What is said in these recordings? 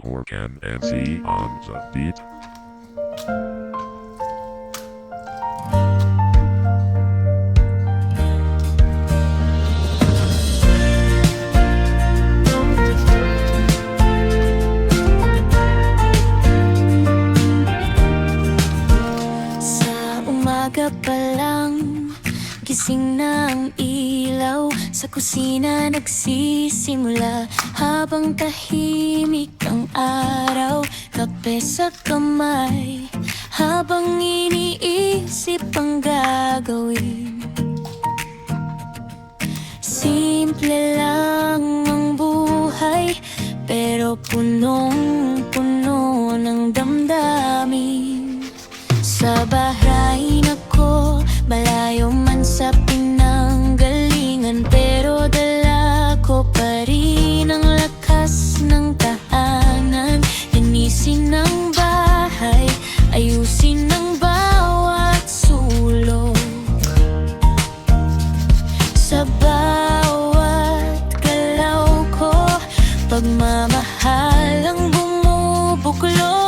Orkan MC on the beat. Sa umaga pa lang, gising na ang ilaw. Sa kusina nagsisimula, habang tahimik ang araw. Kape sa kamay, habang iniisip ang gagawin. Simple lang ang buhay, pero punong-puno ng damdamin. Sa bahay ako, malayo man sa pinanggalingan, pero dala ko pa rin ang lakas ng tahanan. Linisin ang bahay, ayusin ang bawat sulok. Sa bawat galaw ko, pagmamahal ang bumubuklod.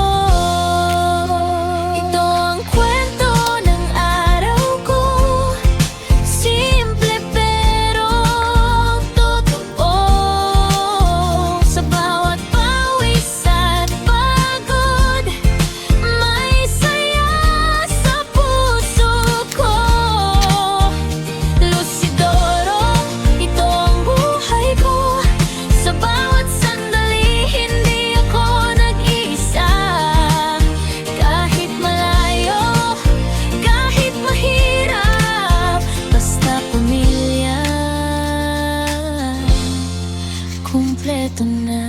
Kumpleto na.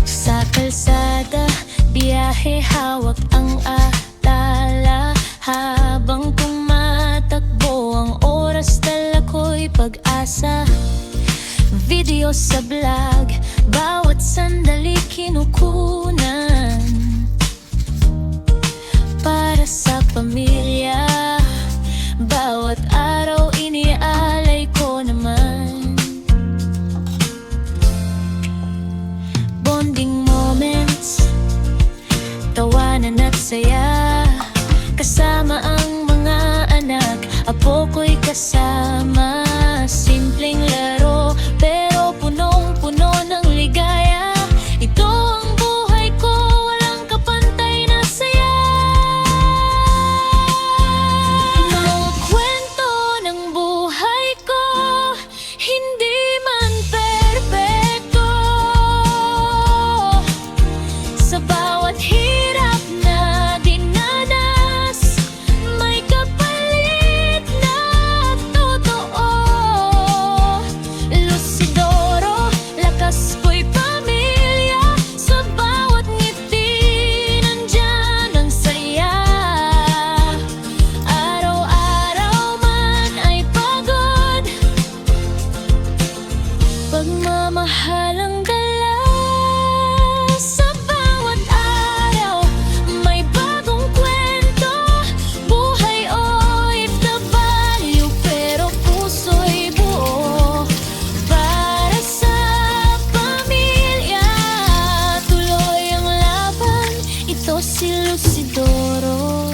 Sa kalsada, biyahe, hawak ang atala. Habang tumatakbo ang oras, dala ko'y pag-asa. Video sa vlog, bawat sandali kinukunan. Para sa pamilya, bawat araw iniaalay ko naman. Bonding moments, tawanan at saya. Kasama ang mga anak, apo ko'y kasama. Simpleng laro, pero punong-puno ng ligaya. Ito ang buhay ko, walang kapantay na saya. Mga kwento ng buhay ko, hindi man perpekto. Sa bawat hirap na dinanas, may kapalit na totoo. Lucidoro, lakas ko'y pamilya. Sa bawat ngiti, nandyan ang saya. Araw-araw man ay pagod, pagmamahal ang dala. Sa bawat araw, may bagong kwento. Buhay OFW, pero puso'y buo. Para sa pamilya, tuloy ang laban. Ito si Lucidoro,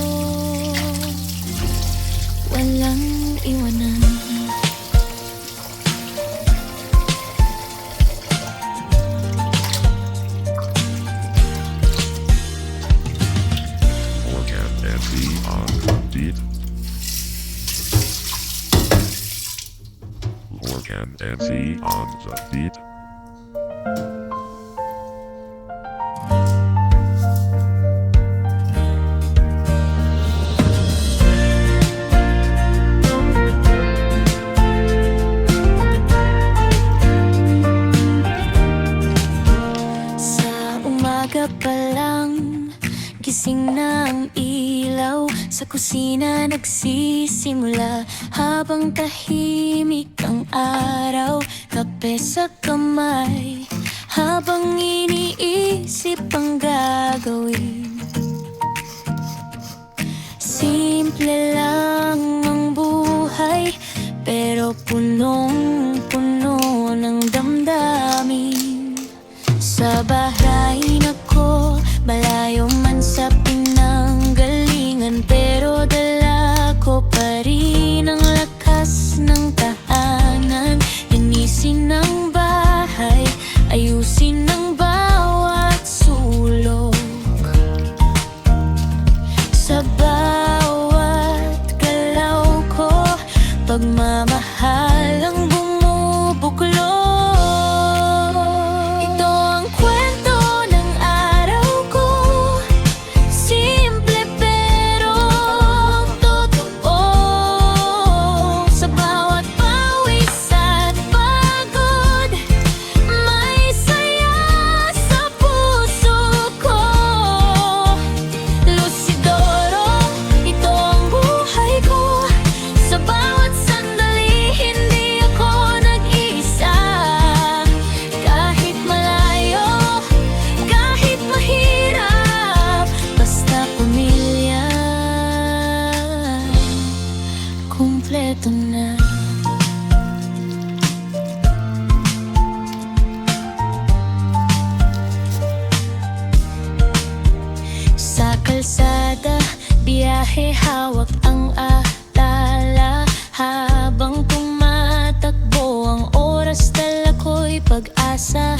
walang iwanan. Orkan MC on the beat. Orkan MC on the beat. Sa umaga pa lang, gising na ang ilaw. Sa kusina nagsisimula, habang tahimik ang araw. Kape sa kamay, habang iniisip ang gagawin. Simple lang ang buhay. pero punong-puno ng damdamin. Sa bahay ako, malayo man sa pinanggalingan, pero dala ko pa rin ang lakas ng tahanan. Linisin ang bahay, ayusin ang bawat sulok. Sa bawat galaw ko, pagmamahal ang bumubuklod. Ito ang kwento ng araw ko, simple pero totoo. Sa bawat pawis at pagod, may saya sa puso ko. Lucidoro, ito ang buhay ko. Sa bawat sandali, hindi ako nag-iisa. Kahit malayo, kahit mahirap, basta pamilya, kumpleto na. Sa kalsada, biyahe, hawak ang alala. Habang tumatakbo ang oras, dala ko'y pag-asa.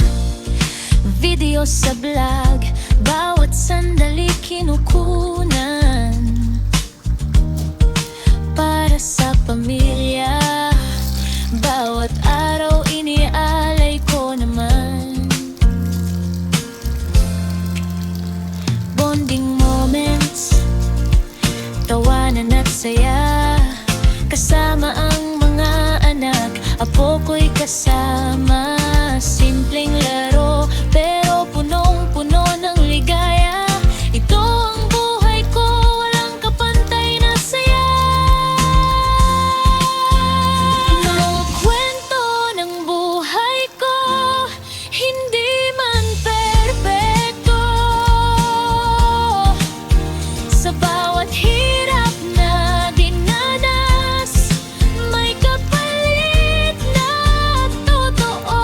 Video sa vlog, bawat sandali kinukunan. Para sa pamilya, bawat araw inialay ko naman. Bonding moments, tawanan at saya, kasama ang mga anak, apo ko'y kasama. Simpleng laro, pero punong-puno ng ligaya. Ito ang buhay ko, walang kapantay na saya. Ito ang kwento ng buhay ko, hindi man perpekto. Sa bawat hirap na dinanas, may kapalit na totoo.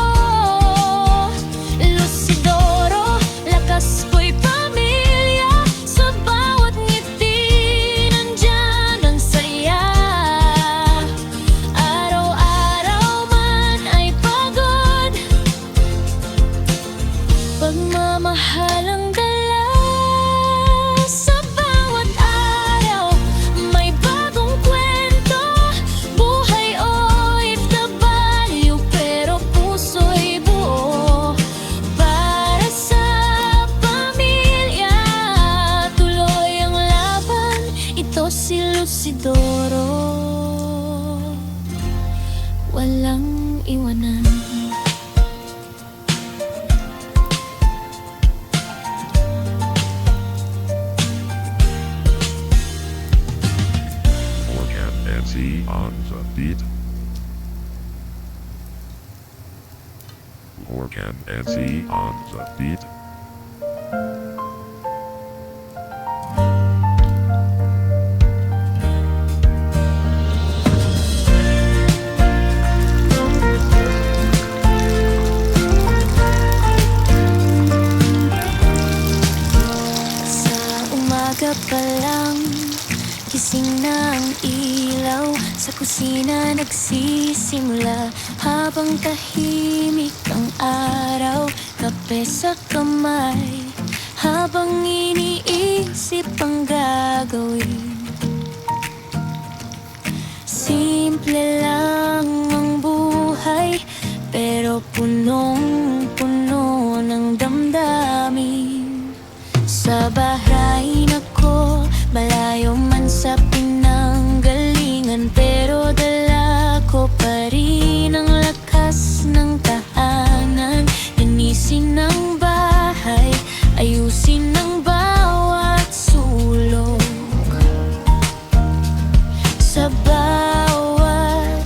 Lucidoro, lakas ko'y pamilya. Sa bawat ngiti, nandyan ang saya. Araw-araw man ay pagod, pagmamahal ang dala. Sa bawat araw, may bagong kwento. Buhay OFW, pero puso'y buo. Para sa pamilya, tuloy ang laban. Ito si Lucidoro, walang iwanan. Morgan NC on the beat. Morgan NC on the beat. Sa umaga pa lang, gising na ang ilaw. Sa kusina nagsisimula, habang tahimik ang araw. Kape sa kamay, habang iniisip ang gagawin. Simple lang ang buhay, pero punong-puno ng damdamin. Sa bahay ako, malayo man sa pinanggalingan, pero dala ko pa rin ang lakas ng tahanan. Linisin ang bahay, ayusin ang bawat sulok. Sa bawat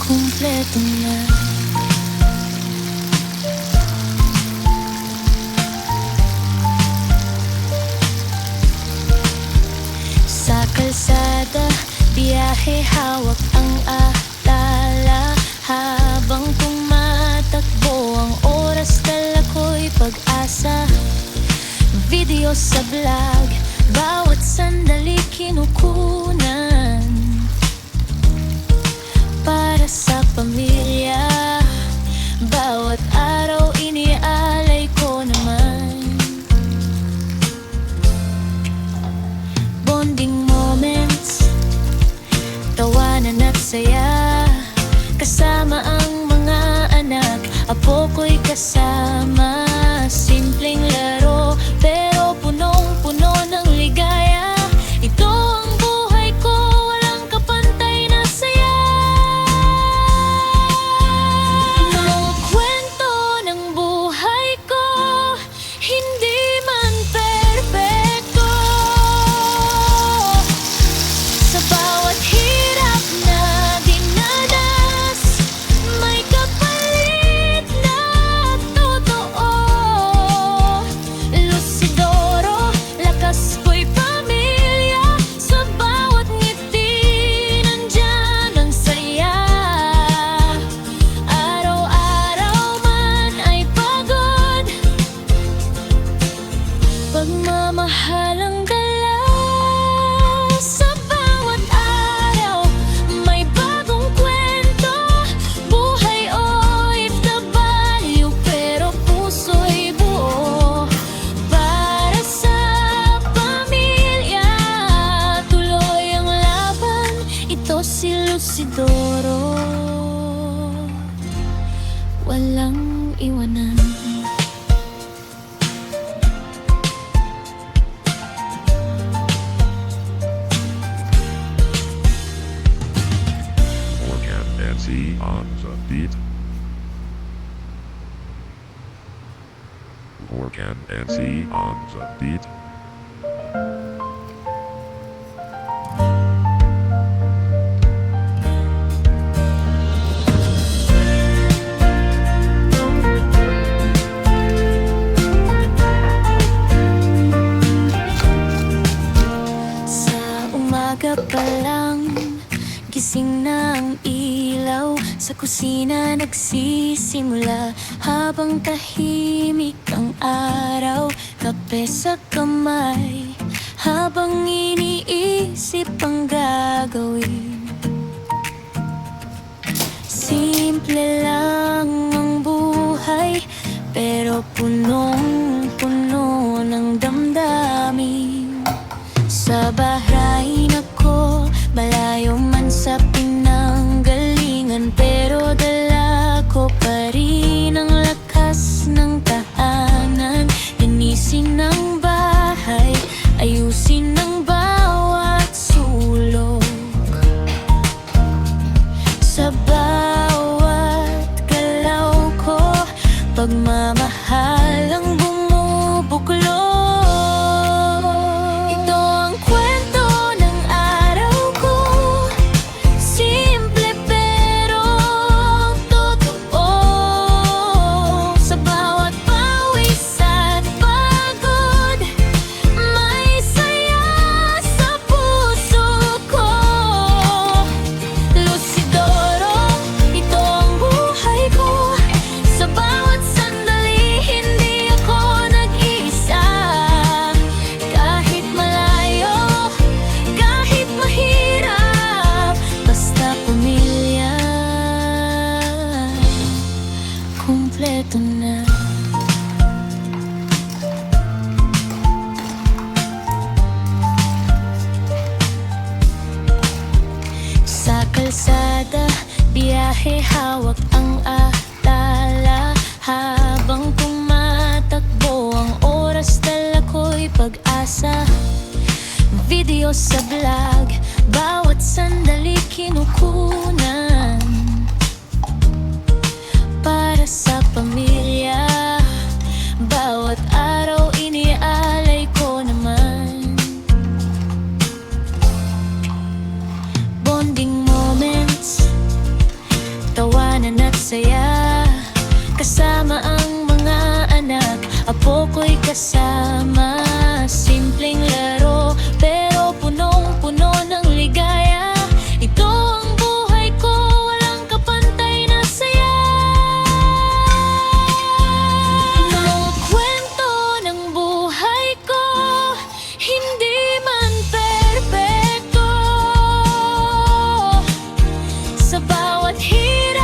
kumpleto na. Sa kalsada, biyahe, hawak ang alala. Habang tumatakbo ang oras, dala ko'y pag-asa. Video sa vlog, bawat sandali kinukunan. Para sa pamilya, bawat araw inialay ko naman. Bonding moments, tawanan at saya. Kasama ang mga anak, apo ko'y kasama. Simpleng laro, pero punong-puno ng ligaya. Ito ang buhay ko, walang kapantay na saya. Mga kwento ng buhay ko, hindi man perpekto. Sa bawat hirap na dinanas, may kapalit na totoo. Lucidoro, lakas ko'y pamilya. Sa bawat ngiti, nandyan ang saya. Araw-araw man ay pagod, pagmamahal ang dala. Sa bawat araw, may bagong kwento. Buhay OFW, pero puso'y buo. Para sa pamilya, tuloy ang laban. Ito si Lucidoro, walang iwanan. Morgan NC on the beat. Morgan NC on the beat. Sa umaga pa lang, gising na ang ilaw. Sa kusina nagsisimula, habang tahimik ang araw. Kape sa kamay, habang iniisip ang gagawin. Simple lang ang buhay, pero punong-puno ng damdamin. Sa bahay ako, malayo man sa pinanggalingan, pero dala ko pa rin ang lakas ng tahanan. Linisin ang bahay, ayusin ang bawat sulok. Sa bawat galaw ko, pagmamahal ang bumubuklod. Ito ang kwento ng araw ko, simple pero totoo. Sa bawat pawis at pagod, may saya sa puso ko. Lucidoro, ito ang buhay ko. Sa bawat sandali, hindi ako nag-iisa. Kahit malayo, kahit mahirap, basta pamilya, kumpleto na. Sa kalsada, biyahe, hawak ang alala. Habang tumatakbo ang oras, dala ko'y pag-asa. Video sa vlog, bawat sandali kinukunan. Para sa pamilya, bawat araw inialay ko naman. Bonding moments, masaya. Kasama ang mga anak, apo ko'y kasama. Simpleng laro, pero punong-puno ng ligaya. Ito ang buhay ko, walang kapantay na saya. Mga kwento ng buhay ko, hindi man perpekto. Sa bawat hirap